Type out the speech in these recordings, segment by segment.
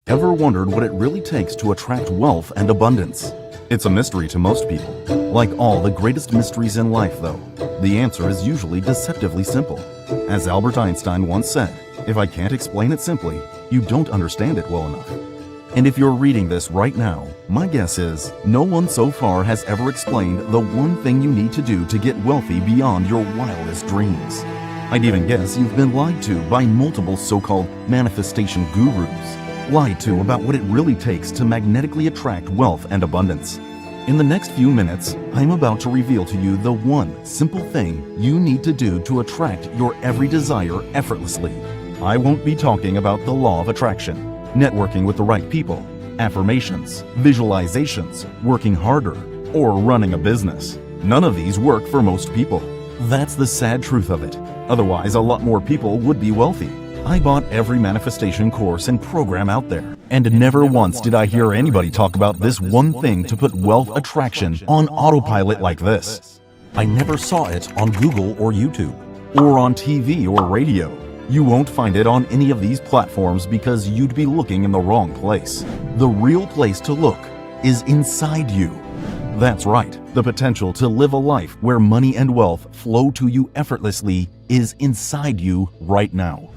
Ever wondered what it really takes to attract wealth and abundance? It's a mystery to most people. Like all the greatest mysteries in life, though, the answer is usually deceptively simple. As Albert Einstein once said, if I can't explain it simply, you don't understand it well enough. And if you're reading this right now, my guess is no one so far has ever explained the one thing you need to do to get wealthy beyond your wildest dreams. I'd even guess you've been lied to by multiple so-called manifestation gurus. Lied to about what it really takes to magnetically attract wealth and abundance. In the next few minutes, I'm about to reveal to you the one simple thing you need to do to attract your every desire effortlessly. I won't be talking about the law of attraction, networking with the right people, affirmations, visualizations, working harder, or running a business. None of these work for most people. That's the sad truth of it. Otherwise, a lot more people would be wealthy. I bought every manifestation course and program out there, and never once did I hear anybody talk about this one thing to put wealth attraction on autopilot like this. I never saw it on Google or YouTube, or on TV or radio. You won't find it on any of these platforms because you'd be looking in the wrong place. The real place to look is inside you. That's right, the potential to live a life where money and wealth flow to you effortlessly is inside you right now.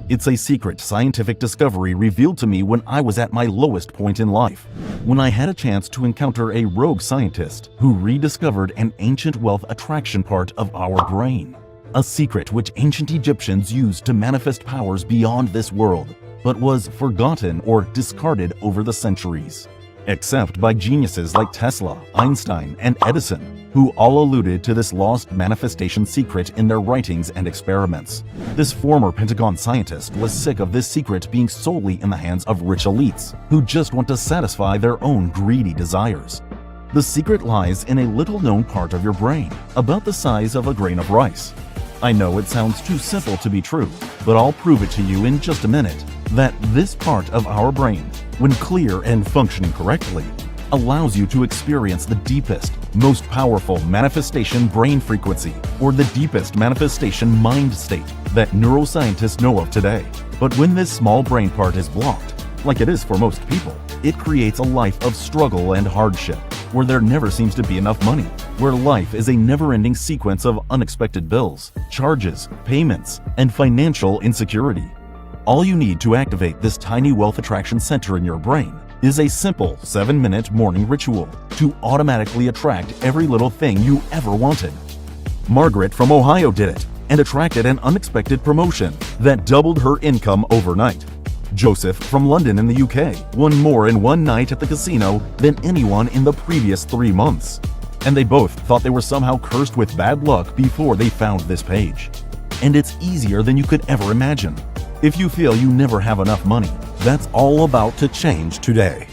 It's a secret scientific discovery revealed to me when I was at my lowest point in life, when I had a chance to encounter a rogue scientist who rediscovered an ancient wealth attraction part of our brain. A secret which ancient Egyptians used to manifest powers beyond this world, but was forgotten or discarded over the centuries. Except by geniuses like Tesla, Einstein, and Edison, who all alluded to this lost manifestation secret in their writings and experiments. This former Pentagon scientist was sick of this secret being solely in the hands of rich elites, who just want to satisfy their own greedy desires. The secret lies in a little-known part of your brain, about the size of a grain of rice. I know it sounds too simple to be true, but I'll prove it to you in just a minute, that this part of our brain, when clear and functioning correctly, allows you to experience the deepest, most powerful manifestation brain frequency, or the deepest manifestation mind state that neuroscientists know of today. But when this small brain part is blocked, like it is for most people, it creates a life of struggle and hardship, where there never seems to be enough money, where life is a never-ending sequence of unexpected bills, charges, payments, and financial insecurity. All you need to activate this tiny wealth attraction center in your brain is a simple 7-minute morning ritual to automatically attract every little thing you ever wanted. Margaret from Ohio did it and attracted an unexpected promotion that doubled her income overnight. Joseph from London in the UK won more in one night at the casino than anyone in the previous 3 months. And they both thought they were somehow cursed with bad luck before they found this page. And it's easier than you could ever imagine. If you feel you never have enough money, that's all about to change today.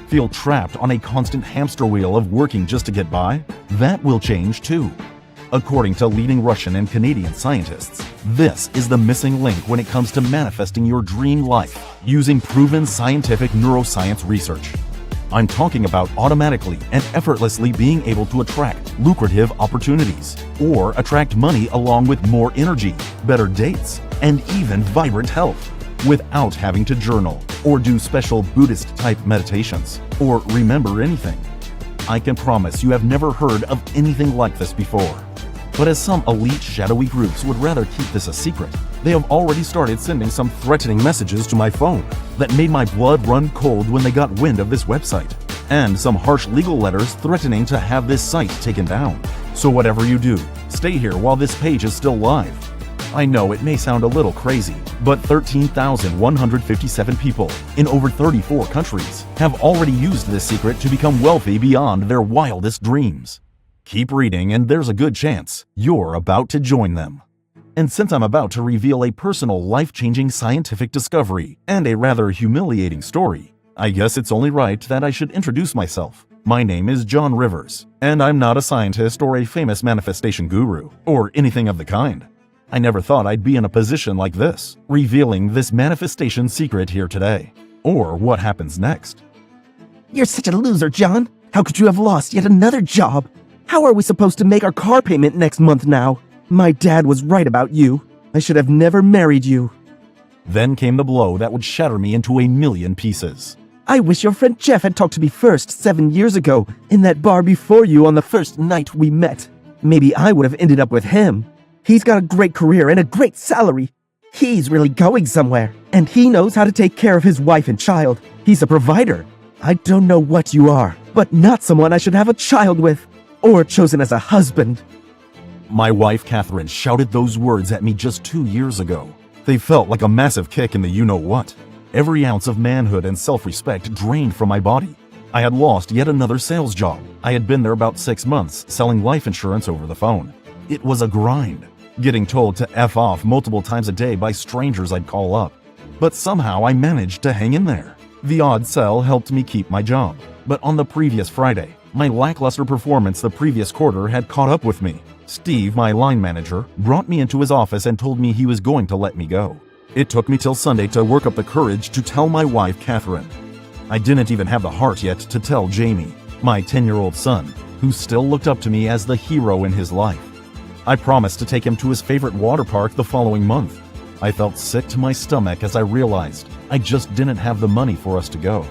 Feel trapped on a constant hamster wheel of working just to get by? That will change too. According to leading Russian and Canadian scientists, this is the missing link when it comes to manifesting your dream life using proven scientific neuroscience research. I'm talking about automatically and effortlessly being able to attract lucrative opportunities or attract money along with more energy, better dates, and even vibrant health without having to journal or do special Buddhist-type meditations or remember anything. I can promise you have never heard of anything like this before. But as some elite shadowy groups would rather keep this a secret, they have already started sending some threatening messages to my phone that made my blood run cold when they got wind of this website, and some harsh legal letters threatening to have this site taken down. So whatever you do, stay here while this page is still live. I know it may sound a little crazy, but 13,157 people in over 34 countries have already used this secret to become wealthy beyond their wildest dreams. Keep reading and there's a good chance you're about to join them. And since I'm about to reveal a personal life-changing scientific discovery and a rather humiliating story, I guess it's only right that I should introduce myself. My name is John Rivers, and I'm not a scientist or a famous manifestation guru, or anything of the kind. I never thought I'd be in a position like this, revealing this manifestation secret here today. Or what happens next. You're such a loser, John. How could you have lost yet another job? How are we supposed to make our car payment next month now? My dad was right about you. I should have never married you. Then came the blow that would shatter me into a million pieces. I wish your friend Jeff had talked to me first 7 years ago in that bar before you on the first night we met. Maybe I would have ended up with him. He's got a great career and a great salary. He's really going somewhere, and he knows how to take care of his wife and child. He's a provider. I don't know what you are, but not someone I should have a child with, or chosen as a husband. My wife, Catherine, shouted those words at me just 2 years ago. They felt like a massive kick in the you-know-what. Every ounce of manhood and self-respect drained from my body. I had lost yet another sales job. I had been there about 6 months, selling life insurance over the phone. It was a grind, getting told to F off multiple times a day by strangers I'd call up. But somehow I managed to hang in there. The odd sell helped me keep my job. But on the previous Friday, my lackluster performance the previous quarter had caught up with me. Steve, my line manager, brought me into his office and told me he was going to let me go. It took me till Sunday to work up the courage to tell my wife, Catherine. I didn't even have the heart yet to tell Jamie, my 10-year-old son, who still looked up to me as the hero in his life. I promised to take him to his favorite water park the following month. I felt sick to my stomach as I realized I just didn't have the money for us to go.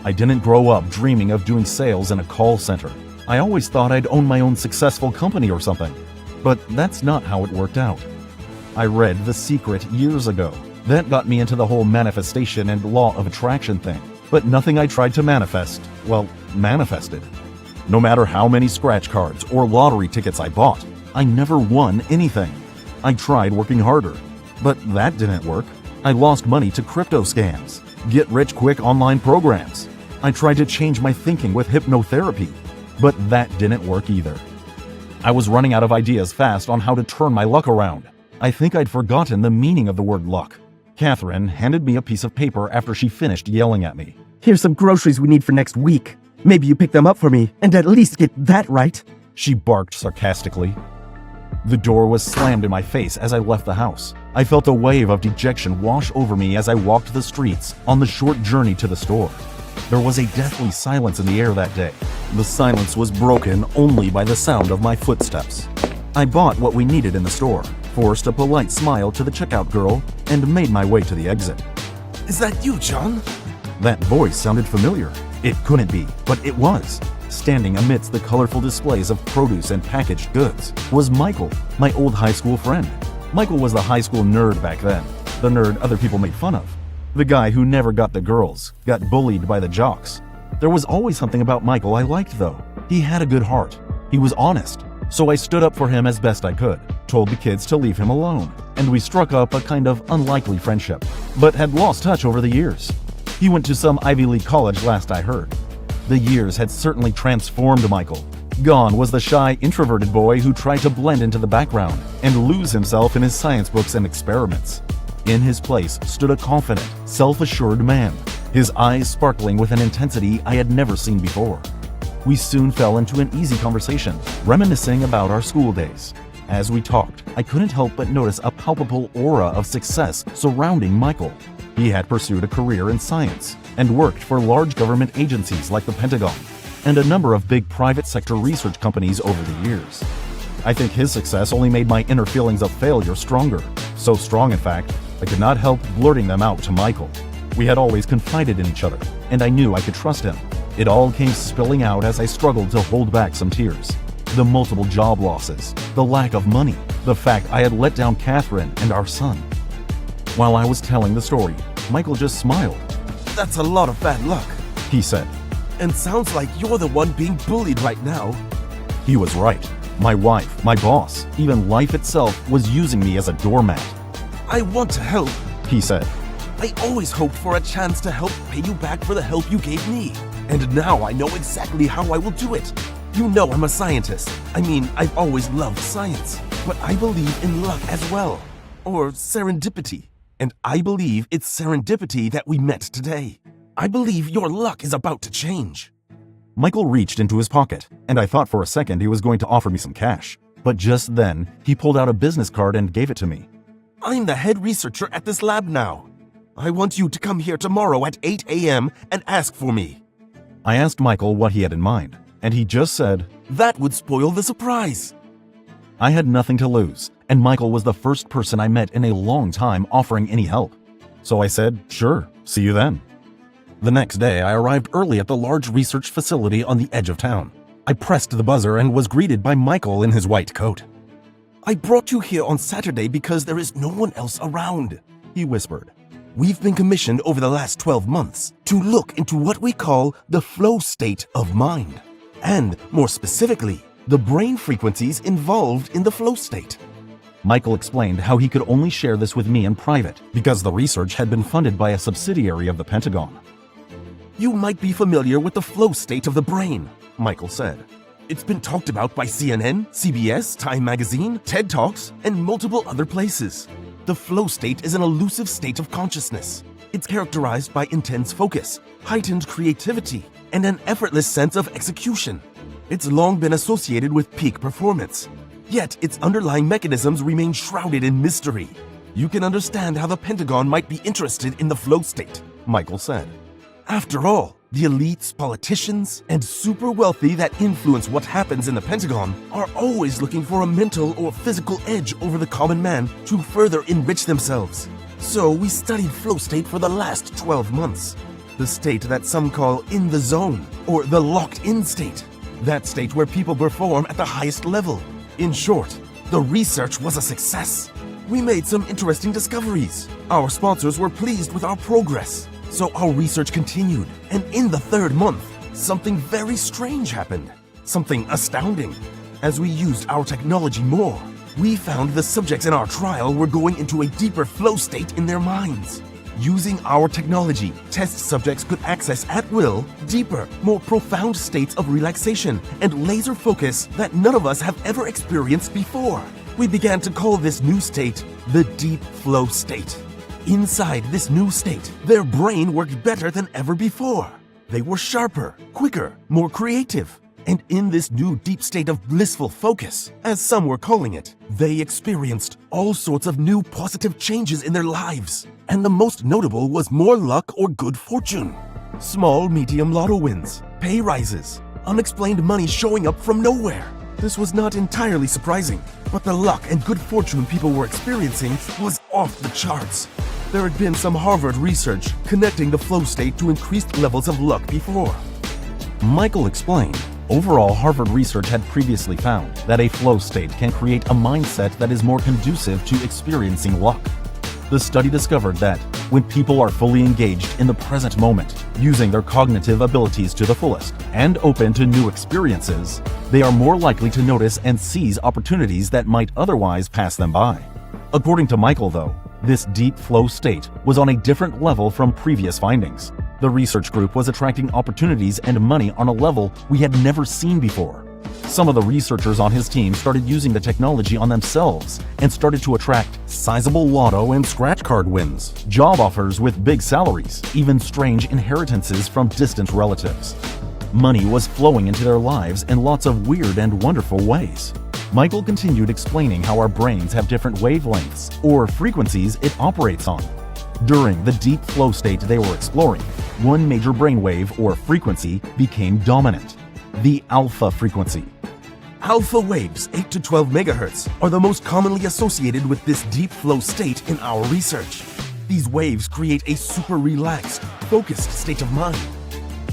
I didn't grow up dreaming of doing sales in a call center. I always thought I'd own my own successful company or something. But that's not how it worked out. I read The Secret years ago. That got me into the whole manifestation and law of attraction thing. But nothing I tried to manifest, manifested. No matter how many scratch cards or lottery tickets I bought, I never won anything. I tried working harder, but that didn't work. I lost money to crypto scams, get-rich-quick online programs. I tried to change my thinking with hypnotherapy, but that didn't work either. I was running out of ideas fast on how to turn my luck around. I think I'd forgotten the meaning of the word luck. Catherine handed me a piece of paper after she finished yelling at me. Here's some groceries we need for next week. Maybe you pick them up for me and at least get that right. She barked sarcastically. The door was slammed in my face as I left the house. I felt a wave of dejection wash over me as I walked the streets on the short journey to the store. There was a deathly silence in the air that day. The silence was broken only by the sound of my footsteps. I bought what we needed in the store, forced a polite smile to the checkout girl, and made my way to the exit. Is that you, John? That voice sounded familiar. It couldn't be, but it was. Standing amidst the colorful displays of produce and packaged goods was Michael, my old high school friend. Michael was the high school nerd back then, the nerd other people made fun of. The guy who never got the girls, got bullied by the jocks. There was always something about Michael I liked though. He had a good heart. He was honest. So I stood up for him as best I could, told the kids to leave him alone, and we struck up a kind of unlikely friendship, but had lost touch over the years. He went to some Ivy League college last I heard. The years had certainly transformed Michael. Gone was the shy, introverted boy who tried to blend into the background and lose himself in his science books and experiments. In his place stood a confident, self-assured man, his eyes sparkling with an intensity I had never seen before. We soon fell into an easy conversation, reminiscing about our school days. As we talked, I couldn't help but notice a palpable aura of success surrounding Michael. He had pursued a career in science and worked for large government agencies like the Pentagon and a number of big private sector research companies over the years. I think his success only made my inner feelings of failure stronger. So strong, in fact, I could not help blurting them out to Michael. We had always confided in each other, and I knew I could trust him. It all came spilling out as I struggled to hold back some tears. The multiple job losses, the lack of money, the fact I had let down Catherine and our son. While I was telling the story, Michael just smiled. That's a lot of bad luck, He said. and sounds like you're the one being bullied right now. He was right. My wife, my boss, even life itself was using me as a doormat. I want to help. He said. I always hoped for a chance to help pay you back for the help you gave me. And now I know exactly how I will do it. You know I'm a scientist. I've always loved science. But I believe in luck as well. Or serendipity. And I believe it's serendipity that we met today. I believe your luck is about to change. Michael reached into his pocket, and I thought for a second he was going to offer me some cash. But just then, he pulled out a business card and gave it to me. I'm the head researcher at this lab now. I want you to come here tomorrow at 8 a.m. and ask for me. I asked Michael what he had in mind, and he just said, That would spoil the surprise. I had nothing to lose, and Michael was the first person I met in a long time offering any help. So I said, sure, see you then. The next day, I arrived early at the large research facility on the edge of town. I pressed the buzzer and was greeted by Michael in his white coat. I brought you here on Saturday because there is no one else around, he whispered. We've been commissioned over the last 12 months to look into what we call the flow state of mind, and more specifically, the brain frequencies involved in the flow state. Michael explained how he could only share this with me in private because the research had been funded by a subsidiary of the Pentagon. You might be familiar with the flow state of the brain, Michael said. It's been talked about by CNN, CBS, Time Magazine, TED Talks, and multiple other places. The flow state is an elusive state of consciousness. It's characterized by intense focus, heightened creativity, and an effortless sense of execution. It's long been associated with peak performance, yet its underlying mechanisms remain shrouded in mystery. You can understand how the Pentagon might be interested in the flow state, Michael said. After all, the elites, politicians, and super wealthy that influence what happens in the Pentagon are always looking for a mental or physical edge over the common man to further enrich themselves. So we studied flow state for the last 12 months. The state that some call in the zone, or the locked-in state. That state where people perform at the highest level. In short, the research was a success. We made some interesting discoveries. Our sponsors were pleased with our progress. So our research continued, and in the third month, something very strange happened. Something astounding. As we used our technology more, we found the subjects in our trial were going into a deeper flow state in their minds. Using our technology, test subjects could access at will deeper, more profound states of relaxation and laser focus that none of us have ever experienced before. We began to call this new state the deep flow state. Inside this new state, their brain worked better than ever before. They were sharper, quicker, more creative. And in this new deep state of blissful focus, as some were calling it, they experienced all sorts of new positive changes in their lives. And the most notable was more luck or good fortune. Small, medium lotto wins, pay rises, unexplained money showing up from nowhere. This was not entirely surprising, but the luck and good fortune people were experiencing was off the charts. There had been some Harvard research connecting the flow state to increased levels of luck before. Michael explained, overall Harvard research had previously found that a flow state can create a mindset that is more conducive to experiencing luck. The study discovered that when people are fully engaged in the present moment, using their cognitive abilities to the fullest, and open to new experiences, they are more likely to notice and seize opportunities that might otherwise pass them by. According to Michael, though, this deep flow state was on a different level from previous findings. The research group was attracting opportunities and money on a level we had never seen before. Some of the researchers on his team started using the technology on themselves and started to attract sizable lotto and scratch card wins, job offers with big salaries, even strange inheritances from distant relatives. Money was flowing into their lives in lots of weird and wonderful ways. Michael continued explaining how our brains have different wavelengths, or frequencies it operates on. During the deep flow state they were exploring, one major brainwave or frequency became dominant, the alpha frequency. Alpha waves, 8 to 12 megahertz, are the most commonly associated with this deep flow state in our research. These waves create a super relaxed, focused state of mind.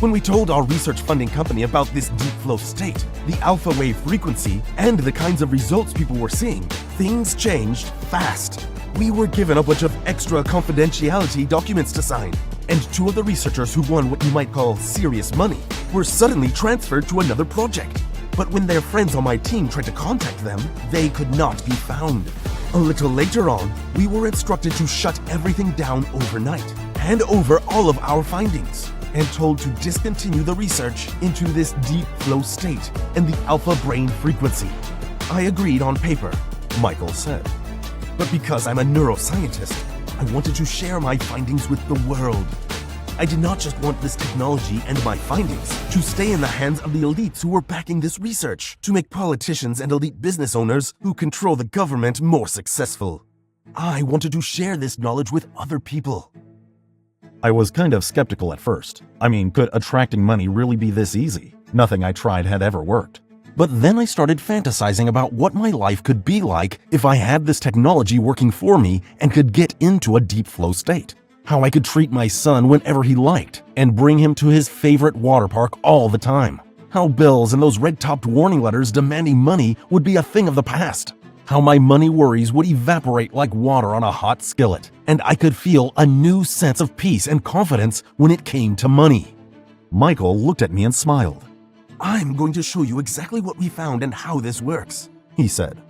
When we told our research funding company about this deep flow state, the alpha wave frequency, and the kinds of results people were seeing, things changed fast. We were given a bunch of extra confidentiality documents to sign, and two of the researchers who won what you might call serious money were suddenly transferred to another project. But when their friends on my team tried to contact them, they could not be found. A little later on, we were instructed to shut everything down overnight, hand over all of our findings, and told to discontinue the research into this deep flow state and the alpha brain frequency. I agreed on paper, Michael said. But because I'm a neuroscientist, I wanted to share my findings with the world. I did not just want this technology and my findings to stay in the hands of the elites who were backing this research to make politicians and elite business owners who control the government more successful. I wanted to share this knowledge with other people. I was kind of skeptical at first. I mean, could attracting money really be this easy? Nothing I tried had ever worked. But then I started fantasizing about what my life could be like if I had this technology working for me and could get into a deep flow state. How I could treat my son whenever he liked and bring him to his favorite water park all the time. How bills and those red-topped warning letters demanding money would be a thing of the past. How my money worries would evaporate like water on a hot skillet, and I could feel a new sense of peace and confidence when it came to money. Michael looked at me and smiled. I'm going to show you exactly what we found and how this works, he said.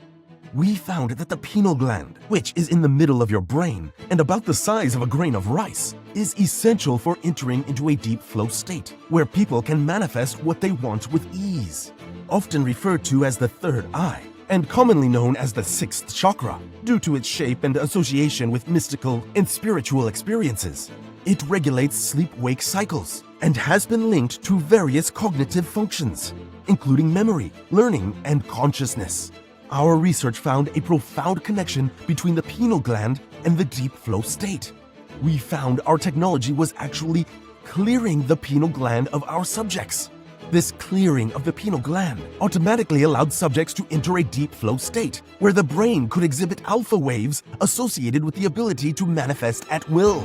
We found that the pineal gland, which is in the middle of your brain and about the size of a grain of rice, is essential for entering into a deep flow state where people can manifest what they want with ease. Often referred to as the third eye, and commonly known as the sixth chakra, due to its shape and association with mystical and spiritual experiences. It regulates sleep-wake cycles and has been linked to various cognitive functions, including memory, learning, and consciousness. Our research found a profound connection between the pineal gland and the deep flow state. We found our technology was actually clearing the pineal gland of our subjects. This clearing of the pineal gland automatically allowed subjects to enter a deep flow state where the brain could exhibit alpha waves associated with the ability to manifest at will.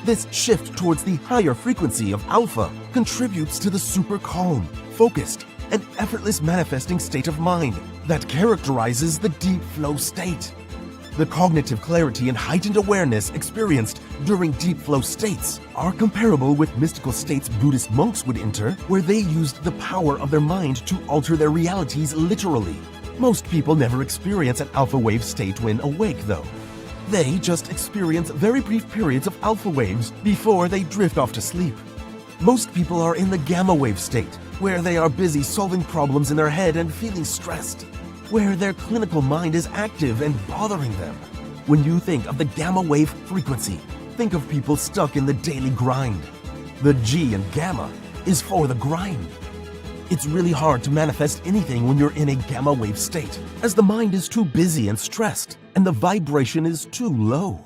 This shift towards the higher frequency of alpha contributes to the super calm, focused, and effortless manifesting state of mind that characterizes the deep flow state. The cognitive clarity and heightened awareness experienced during deep flow states are comparable with mystical states Buddhist monks would enter, where they used the power of their mind to alter their realities literally. Most people never experience an alpha wave state when awake, though. They just experience very brief periods of alpha waves before they drift off to sleep. Most people are in the gamma wave state, where they are busy solving problems in their head and feeling stressed, where their clinical mind is active and bothering them. When you think of the gamma wave frequency, think of people stuck in the daily grind. The G in gamma is for the grind. It's really hard to manifest anything when you're in a gamma wave state, as the mind is too busy and stressed, and the vibration is too low.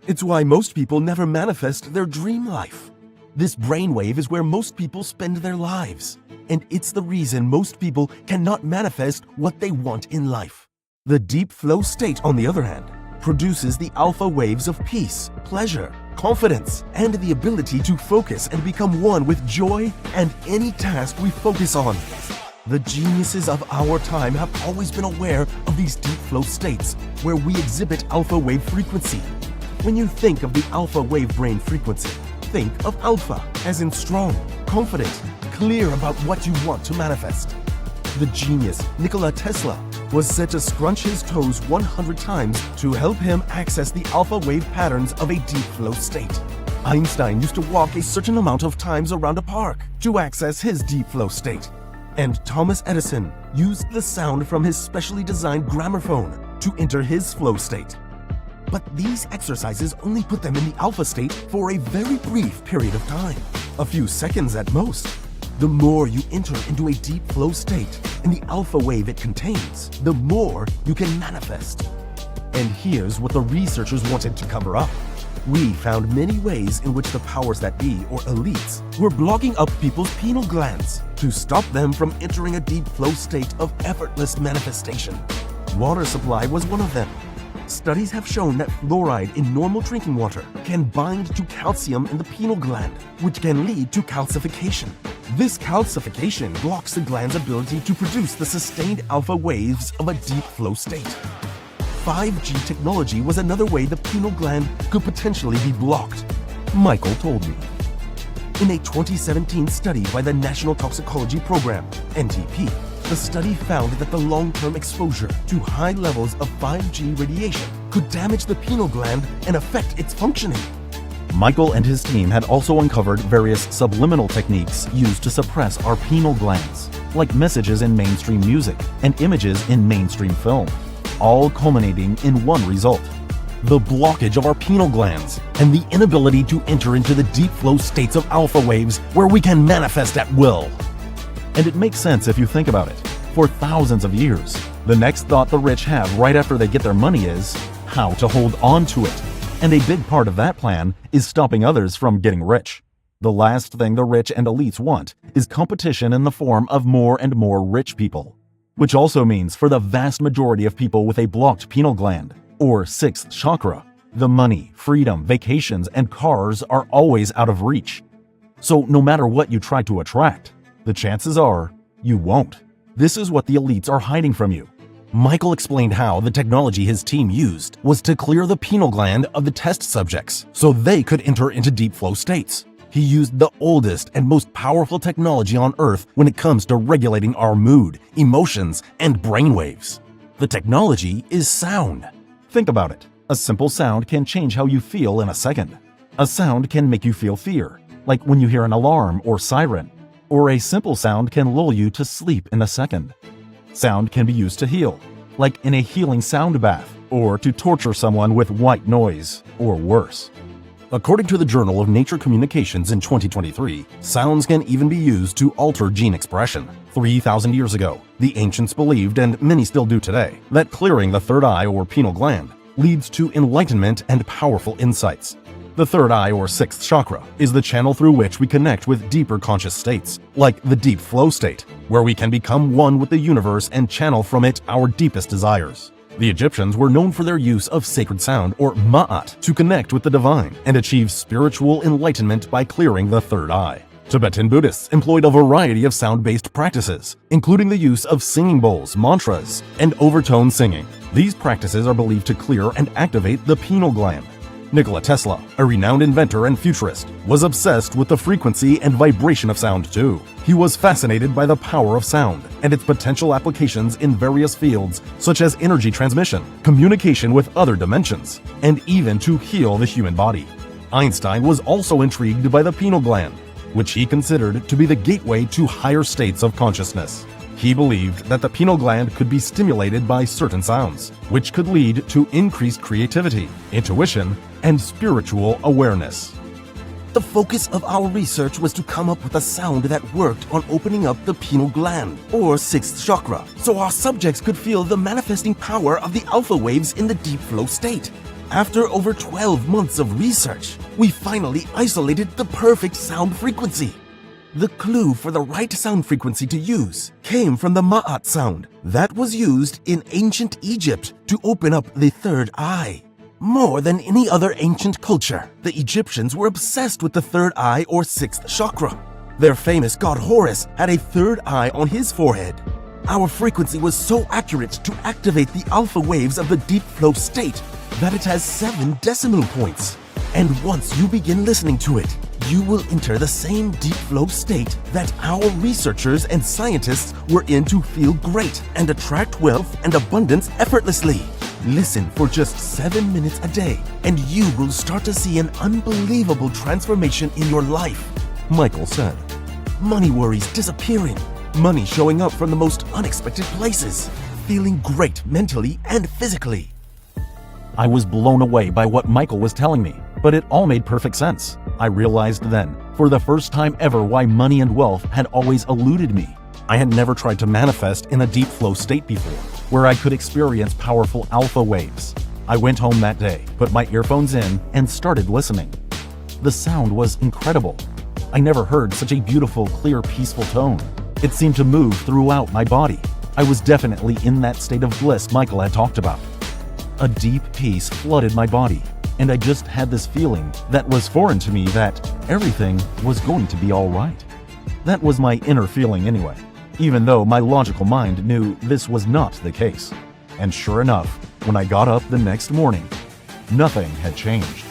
It's why most people never manifest their dream life. This brainwave is where most people spend their lives, and it's the reason most people cannot manifest what they want in life. The deep flow state, on the other hand, produces the alpha waves of peace, pleasure, confidence, and the ability to focus and become one with joy and any task we focus on. The geniuses of our time have always been aware of these deep flow states where we exhibit alpha wave frequency. When you think of the alpha wave brain frequency, think of alpha as in strong, confident, clear about what you want to manifest. The genius Nikola Tesla was said to scrunch his toes 100 times to help him access the alpha wave patterns of a deep flow state. Einstein used to walk a certain amount of times around a park to access his deep flow state. And Thomas Edison used the sound from his specially designed gramophone to enter his flow state. But these exercises only put them in the alpha state for a very brief period of time, a few seconds at most. The more you enter into a deep flow state and the alpha wave it contains, the more you can manifest. And here's what the researchers wanted to cover up. We found many ways in which the powers that be, or elites, were blocking up people's pineal glands to stop them from entering a deep flow state of effortless manifestation. Water supply was one of them. Studies have shown that fluoride in normal drinking water can bind to calcium in the pineal gland, which can lead to calcification. This calcification blocks the gland's ability to produce the sustained alpha waves of a deep flow state. 5G technology was another way the pineal gland could potentially be blocked, Michael told me. In a 2017 study by the National Toxicology Program, NTP, the study found that the long-term exposure to high levels of 5G radiation could damage the pineal gland and affect its functioning. Michael and his team had also uncovered various subliminal techniques used to suppress our pineal glands, like messages in mainstream music and images in mainstream film, all culminating in one result: the blockage of our pineal glands and the inability to enter into the deep flow states of alpha waves where we can manifest at will. And it makes sense if you think about it. For thousands of years, the next thought the rich have right after they get their money is how to hold on to it. And a big part of that plan is stopping others from getting rich. The last thing the rich and elites want is competition in the form of more and more rich people. which also means for the vast majority of people with a blocked pineal gland, or sixth chakra, the money, freedom, vacations, and cars are always out of reach. So no matter what you try to attract, the chances are you won't. This is what the elites are hiding from you. Michael explained how the technology his team used was to clear the pineal gland of the test subjects so they could enter into deep flow states. He used the oldest and most powerful technology on Earth when it comes to regulating our mood, emotions, and brainwaves. The technology is sound. Think about it. A simple sound can change how you feel in a second. A sound can make you feel fear, like when you hear an alarm or siren, or a simple sound can lull you to sleep in a second. Sound can be used to heal, like in a healing sound bath, or to torture someone with white noise, or worse. According to the Journal of Nature Communications in 2023, sounds can even be used to alter gene expression. 3,000 years ago, the ancients believed, and many still do today, that clearing the third eye or pineal gland leads to enlightenment and powerful insights. The third eye or sixth chakra is the channel through which we connect with deeper conscious states, like the deep flow state, where we can become one with the universe and channel from it our deepest desires. The Egyptians were known for their use of sacred sound, or ma'at, to connect with the divine and achieve spiritual enlightenment by clearing the third eye. Tibetan Buddhists employed a variety of sound-based practices, including the use of singing bowls, mantras, and overtone singing. These practices are believed to clear and activate the pineal gland. Nikola Tesla, a renowned inventor and futurist, was obsessed with the frequency and vibration of sound too. He was fascinated by the power of sound and its potential applications in various fields such as energy transmission, communication with other dimensions, and even to heal the human body. Einstein was also intrigued by the pineal gland, which he considered to be the gateway to higher states of consciousness. He believed that the pineal gland could be stimulated by certain sounds, which could lead to increased creativity, intuition, and spiritual awareness. The focus of our research was to come up with a sound that worked on opening up the pineal gland, or sixth chakra, so our subjects could feel the manifesting power of the alpha waves in the deep flow state. After over 12 months of research, we finally isolated the perfect sound frequency. The clue for the right sound frequency to use came from the ma'at sound that was used in ancient Egypt to open up the third eye. More than any other ancient culture, the Egyptians were obsessed with the third eye or sixth chakra. Their famous god Horus had a third eye on his forehead. Our frequency was so accurate to activate the alpha waves of the deep flow state that it has 7 decimal points. And once you begin listening to it, you will enter the same deep flow state that our researchers and scientists were in to feel great and attract wealth and abundance effortlessly. Listen for just 7 minutes a day, and you will start to see an unbelievable transformation in your life, Michael said. Money worries disappearing, money showing up from the most unexpected places, feeling great mentally and physically. I was blown away by what Michael was telling me, but it all made perfect sense. I realized then, for the first time ever, why money and wealth had always eluded me. I had never tried to manifest in a deep flow state before, where I could experience powerful alpha waves. I went home that day, put my earphones in, and started listening. The sound was incredible. I never heard such a beautiful, clear, peaceful tone. It seemed to move throughout my body. I was definitely in that state of bliss Michael had talked about. A deep peace flooded my body, and I just had this feeling that was foreign to me that everything was going to be all right. That was my inner feeling anyway, even though my logical mind knew this was not the case. And sure enough, when I got up the next morning, nothing had changed.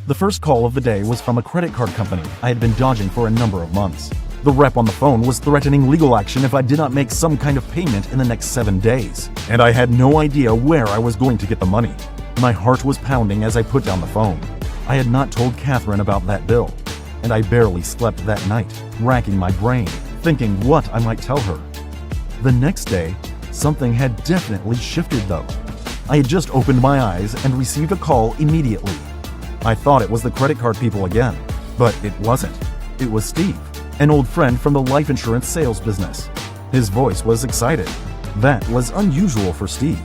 The first call of the day was from a credit card company I had been dodging for a number of months. The rep on the phone was threatening legal action if I did not make some kind of payment in the next 7 days, and I had no idea where I was going to get the money. My heart was pounding as I put down the phone. I had not told Catherine about that bill, and I barely slept that night, racking my brain, thinking what I might tell her. The next day, something had definitely shifted though. I had just opened my eyes and received a call immediately. I thought it was the credit card people again, but it wasn't. It was Steve, an old friend from the life insurance sales business. His voice was excited. That was unusual for Steve.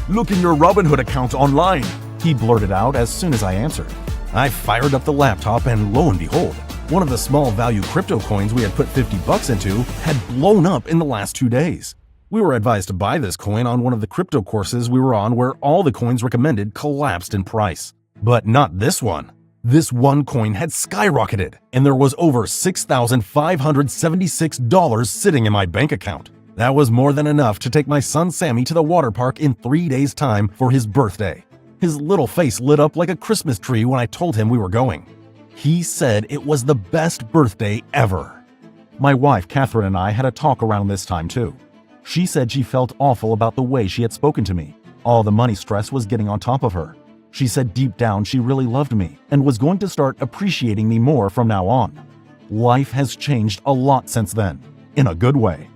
Look in your Robinhood account online, he blurted out as soon as I answered. I fired up the laptop and lo and behold, one of the small value crypto coins we had put $50 into had blown up in the last 2 days. We were advised to buy this coin on one of the crypto courses we were on where all the coins recommended collapsed in price. But not this one. This one coin had skyrocketed, and there was over $6,576 sitting in my bank account. That was more than enough to take my son Sammy to the water park in 3 days' time for his birthday. His little face lit up like a Christmas tree when I told him we were going. He said it was the best birthday ever. My wife, Catherine, and I had a talk around this time too. She said she felt awful about the way she had spoken to me. All the money stress was getting on top of her. She said deep down she really loved me and was going to start appreciating me more from now on. Life has changed a lot since then, in a good way.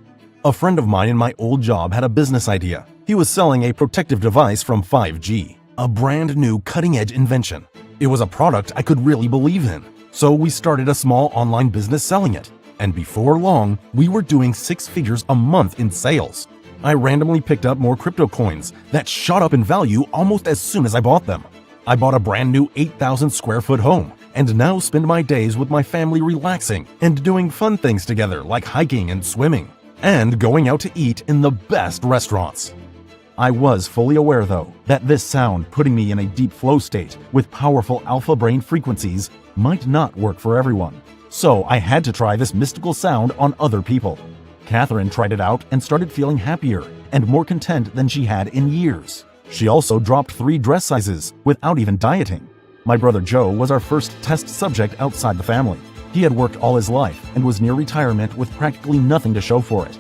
A friend of mine in my old job had a business idea. He was selling a protective device from 5G, a brand new cutting-edge invention. It was a product I could really believe in, so we started a small online business selling it. And before long, we were doing 6 figures a month in sales. I randomly picked up more crypto coins that shot up in value almost as soon as I bought them. I bought a brand new 8,000 square foot home and now spend my days with my family relaxing and doing fun things together like hiking and swimming and going out to eat in the best restaurants. I was fully aware though that this sound putting me in a deep flow state with powerful alpha brain frequencies might not work for everyone. So I had to try this mystical sound on other people. Catherine tried it out and started feeling happier and more content than she had in years. She also dropped 3 dress sizes without even dieting. My brother Joe was our first test subject outside the family. He had worked all his life and was near retirement with practically nothing to show for it.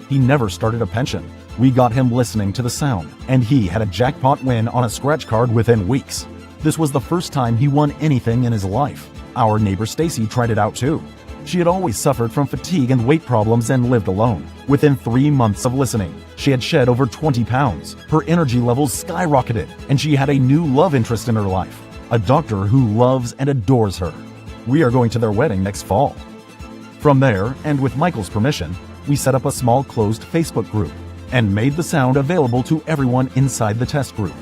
He never started a pension. We got him listening to the sound, and he had a jackpot win on a scratch card within weeks. This was the first time he won anything in his life. Our neighbor Stacy tried it out too. She had always suffered from fatigue and weight problems and lived alone. Within 3 months of listening, she had shed over 20 pounds. Her energy levels skyrocketed, and she had a new love interest in her life, a doctor who loves and adores her. We are going to their wedding next fall. From there, and with Michael's permission, we set up a small closed Facebook group and made the sound available to everyone inside the test group.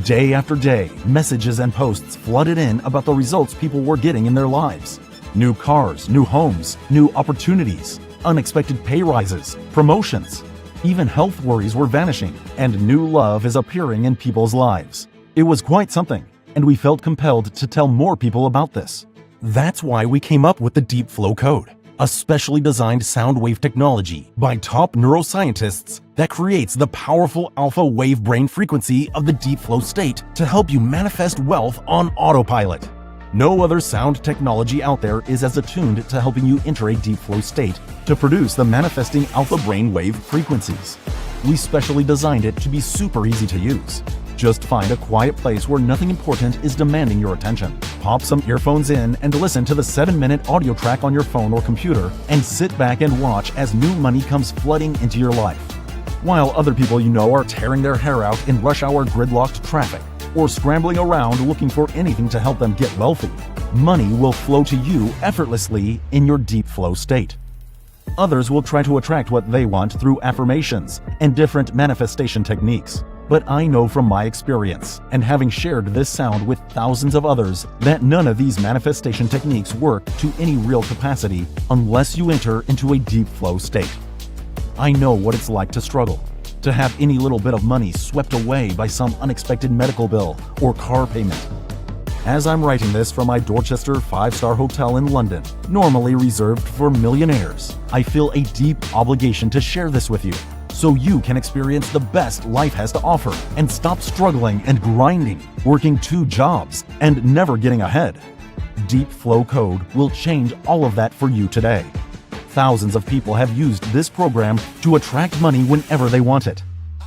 Day after day, messages and posts flooded in about the results people were getting in their lives. New cars, new homes, new opportunities, unexpected pay rises, promotions. Even health worries were vanishing, and new love is appearing in people's lives. It was quite something, and we felt compelled to tell more people about this. That's why we came up with the Deep Flow Code, a specially designed sound wave technology by top neuroscientists that creates the powerful alpha wave brain frequency of the deep flow state to help you manifest wealth on autopilot. No other sound technology out there is as attuned to helping you enter a deep flow state to produce the manifesting alpha brain wave frequencies. We specially designed it to be super easy to use. Just find a quiet place where nothing important is demanding your attention. Pop some earphones in and listen to the 7-minute audio track on your phone or computer and sit back and watch as new money comes flooding into your life. While other people you know are tearing their hair out in rush hour gridlocked traffic or scrambling around looking for anything to help them get wealthy, money will flow to you effortlessly in your deep flow state. Others will try to attract what they want through affirmations and different manifestation techniques. But I know from my experience, and having shared this sound with thousands of others, that none of these manifestation techniques work to any real capacity unless you enter into a deep flow state. I know what it's like to struggle, to have any little bit of money swept away by some unexpected medical bill or car payment. As I'm writing this from my Dorchester 5-star hotel in London, normally reserved for millionaires, I feel a deep obligation to share this with you, so you can experience the best life has to offer and stop struggling and grinding, working 2 jobs, and never getting ahead. Deep Flow Code will change all of that for you today. Thousands of people have used this program to attract money whenever they want it.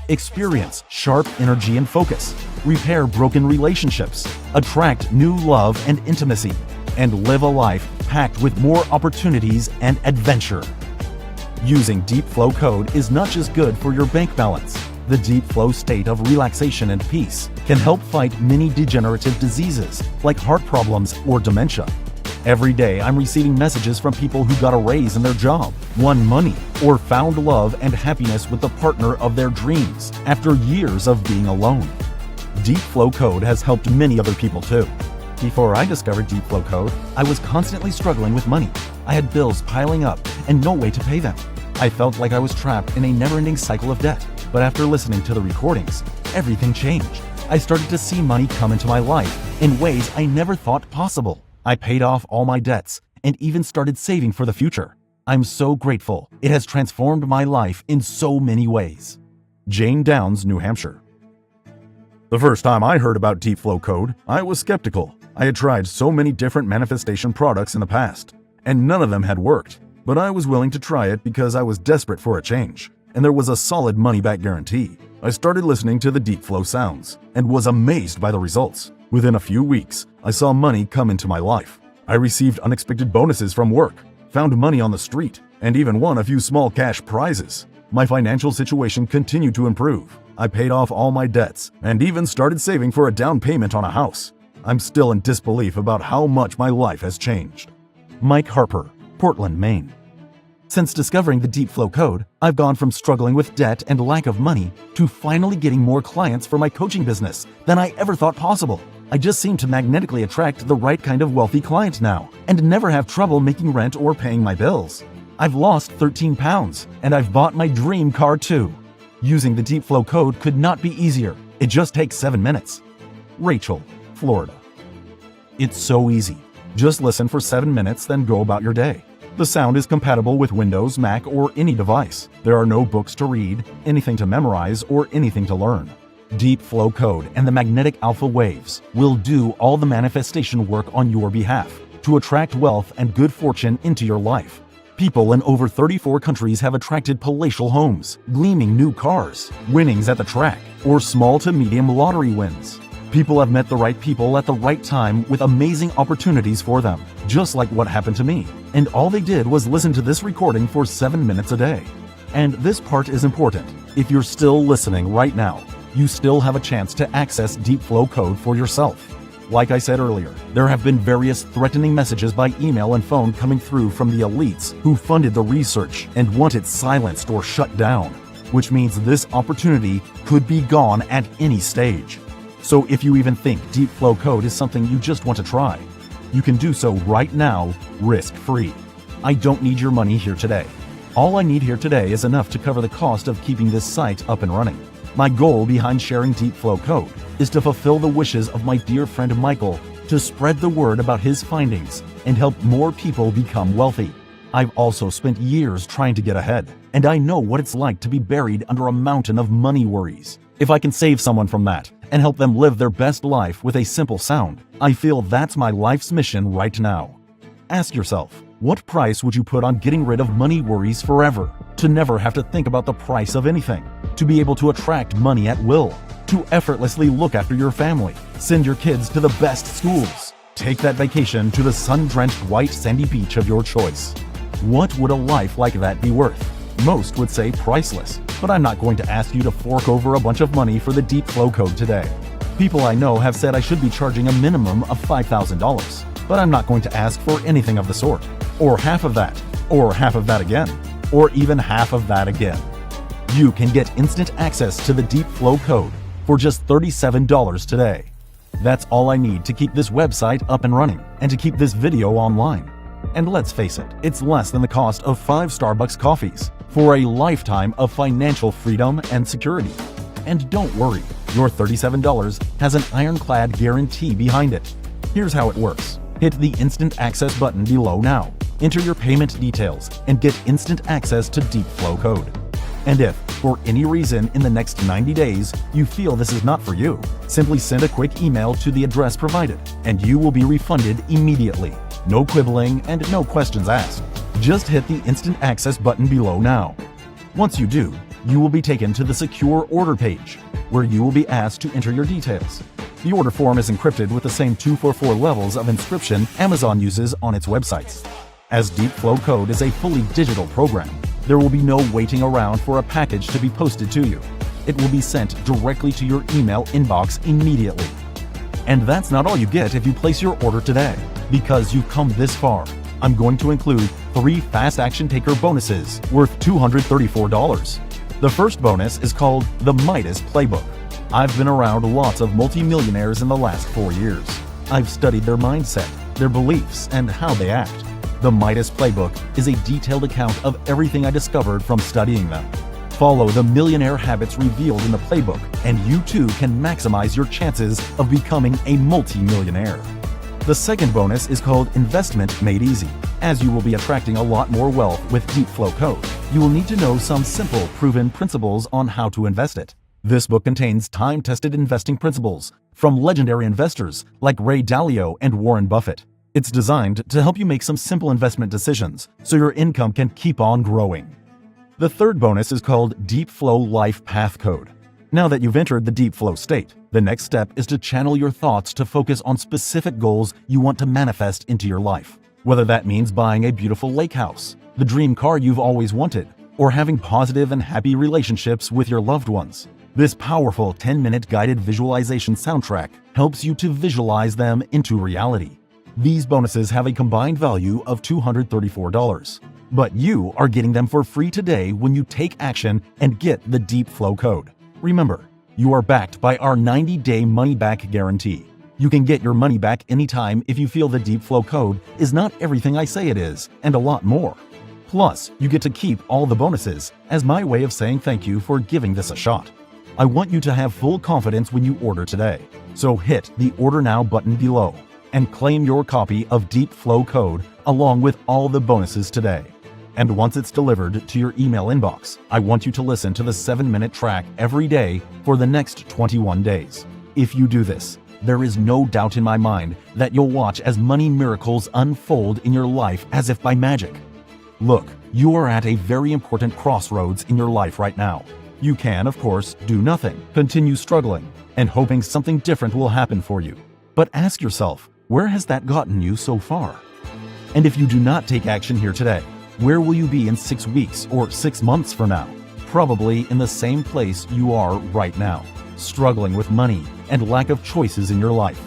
Experience sharp energy and focus, repair broken relationships, attract new love and intimacy, and live a life packed with more opportunities and adventure. Using Deep Flow Code is not just good for your bank balance. The deep flow state of relaxation and peace can help fight many degenerative diseases like heart problems or dementia. Every day I'm receiving messages from people who got a raise in their job, won money, or found love and happiness with the partner of their dreams after years of being alone. Deep Flow Code has helped many other people too. Before I discovered Deep Flow Code, I was constantly struggling with money. I had bills piling up and no way to pay them. I felt like I was trapped in a never-ending cycle of debt. But after listening to the recordings, everything changed. I started to see money come into my life in ways I never thought possible. I paid off all my debts and even started saving for the future. I'm so grateful. It has transformed my life in so many ways. Jane Downs, New Hampshire. The first time I heard about Deep Flow Code, I was skeptical. I had tried so many different manifestation products in the past, and none of them had worked. But I was willing to try it because I was desperate for a change, and there was a solid money-back guarantee. I started listening to the Deep Flow sounds and was amazed by the results. Within a few weeks, I saw money come into my life. I received unexpected bonuses from work, found money on the street, and even won a few small cash prizes. My financial situation continued to improve. I paid off all my debts and even started saving for a down payment on a house. I'm still in disbelief about how much my life has changed. Mike Harper, Portland, Maine. Since discovering the Deep Flow Code, I've gone from struggling with debt and lack of money to finally getting more clients for my coaching business than I ever thought possible. I just seem to magnetically attract the right kind of wealthy client now and never have trouble making rent or paying my bills. I've lost 13 pounds and I've bought my dream car too. Using the Deep Flow Code could not be easier. It just takes 7 minutes. Rachel, Florida. It's so easy. Just listen for 7 minutes, then go about your day. The sound is compatible with Windows, Mac, or any device. There are no books to read, anything to memorize, or anything to learn. Deep Flow Code and the magnetic alpha waves will do all the manifestation work on your behalf to attract wealth and good fortune into your life. People in over 34 countries have attracted palatial homes, gleaming new cars, winnings at the track, or small to medium lottery wins. People have met the right people at the right time with amazing opportunities for them, just like what happened to me. And all they did was listen to this recording for 7 minutes a day. And this part is important. If you're still listening right now, you still have a chance to access Deep Flow Code for yourself. Like I said earlier, there have been various threatening messages by email and phone coming through from the elites who funded the research and want it silenced or shut down, which means this opportunity could be gone at any stage. So if you even think Deep Flow Code is something you just want to try, you can do so right now, risk-free. I don't need your money here today. All I need here today is enough to cover the cost of keeping this site up and running. My goal behind sharing Deep Flow Code is to fulfill the wishes of my dear friend Michael to spread the word about his findings and help more people become wealthy. I've also spent years trying to get ahead, and I know what it's like to be buried under a mountain of money worries. If I can save someone from that and help them live their best life with a simple sound, I feel that's my life's mission right now. Ask yourself, what price would you put on getting rid of money worries forever? To never have to think about the price of anything, to be able to attract money at will, to effortlessly look after your family, send your kids to the best schools, take that vacation to the sun-drenched white sandy beach of your choice. What would a life like that be worth? Most would say priceless, but I'm not going to ask you to fork over a bunch of money for the Deep Flow Code today. People I know have said I should be charging a minimum of $5,000, but I'm not going to ask for anything of the sort, or half of that again, or even half of that again. You can get instant access to the Deep Flow Code for just $37 today. That's all I need to keep this website up and running and to keep this video online. And let's face it, it's less than the cost of 5 Starbucks coffees for a lifetime of financial freedom and security. And don't worry, your $37 has an ironclad guarantee behind it. Here's how it works. Hit the Instant Access button below now. Enter your payment details and get instant access to Deep Flow Code. And if, for any reason in the next 90 days, you feel this is not for you, simply send a quick email to the address provided, and you will be refunded immediately. No quibbling and no questions asked. Just hit the Instant Access button below now. Once you do, you will be taken to the Secure Order page, where you will be asked to enter your details. The order form is encrypted with the same 244 levels of encryption Amazon uses on its websites. As Deep Flow Code is a fully digital program, there will be no waiting around for a package to be posted to you. It will be sent directly to your email inbox immediately. And that's not all you get if you place your order today. Because you've come this far, I'm going to include 3 Fast Action Taker bonuses worth $234. The first bonus is called the Midas Playbook. I've been around lots of multimillionaires in the last 4 years. I've studied their mindset, their beliefs, and how they act. The Midas Playbook is a detailed account of everything I discovered from studying them. Follow the millionaire habits revealed in the playbook, and you too can maximize your chances of becoming a multi-millionaire. The second bonus is called Investment Made Easy. As you will be attracting a lot more wealth with Deep Flow Code, you will need to know some simple, proven principles on how to invest it. This book contains time-tested investing principles from legendary investors like Ray Dalio and Warren Buffett. It's designed to help you make some simple investment decisions so your income can keep on growing. The third bonus is called Deep Flow Life Path Code. Now that you've entered the deep flow state, the next step is to channel your thoughts to focus on specific goals you want to manifest into your life. Whether that means buying a beautiful lake house, the dream car you've always wanted, or having positive and happy relationships with your loved ones. This powerful 10-minute guided visualization soundtrack helps you to visualize them into reality. These bonuses have a combined value of $234. But you are getting them for free today when you take action and get the Deep Flow Code. Remember, you are backed by our 90-day money-back guarantee. You can get your money back anytime if you feel the Deep Flow Code is not everything I say it is, and a lot more. Plus, you get to keep all the bonuses as my way of saying thank you for giving this a shot. I want you to have full confidence when you order today. So hit the Order Now button below and claim your copy of Deep Flow Code along with all the bonuses today. And once it's delivered to your email inbox, I want you to listen to the 7-minute track every day for the next 21 days. If you do this, there is no doubt in my mind that you'll watch as money miracles unfold in your life as if by magic. Look, you are at a very important crossroads in your life right now. You can, of course, do nothing, continue struggling, and hoping something different will happen for you. But ask yourself, where has that gotten you so far? And if you do not take action here today, where will you be in 6 weeks or 6 months from now? Probably in the same place you are right now, struggling with money and lack of choices in your life.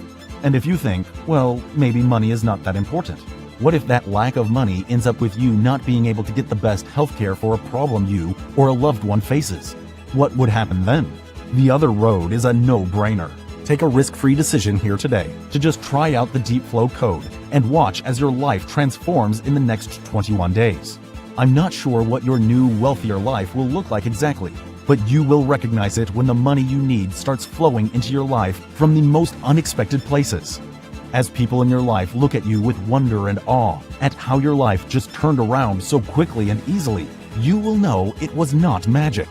And if you think, well, maybe money is not that important, what if that lack of money ends up with you not being able to get the best healthcare for a problem you or a loved one faces? What would happen then? The other road is a no-brainer. Take a risk-free decision here today to just try out the Deep Flow Code and watch as your life transforms in the next 21 days. I'm not sure what your new, wealthier life will look like exactly, but you will recognize it when the money you need starts flowing into your life from the most unexpected places. As people in your life look at you with wonder and awe at how your life just turned around so quickly and easily, you will know it was not magic.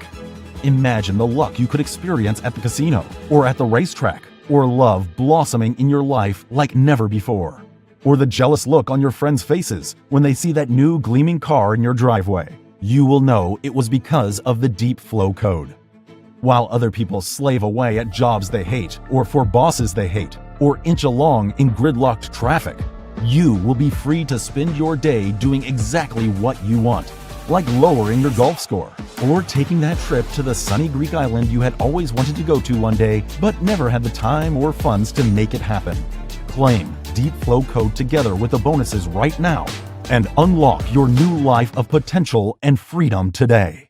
Imagine the luck you could experience at the casino, or at the racetrack, or love blossoming in your life like never before. Or the jealous look on your friends' faces when they see that new gleaming car in your driveway. You will know it was because of the Deep Flow Code. While other people slave away at jobs they hate, or for bosses they hate, or inch along in gridlocked traffic, you will be free to spend your day doing exactly what you want. Like lowering your golf score, or taking that trip to the sunny Greek island you had always wanted to go to one day, but never had the time or funds to make it happen. Claim Deep Flow Code together with the bonuses right now, and unlock your new life of potential and freedom today.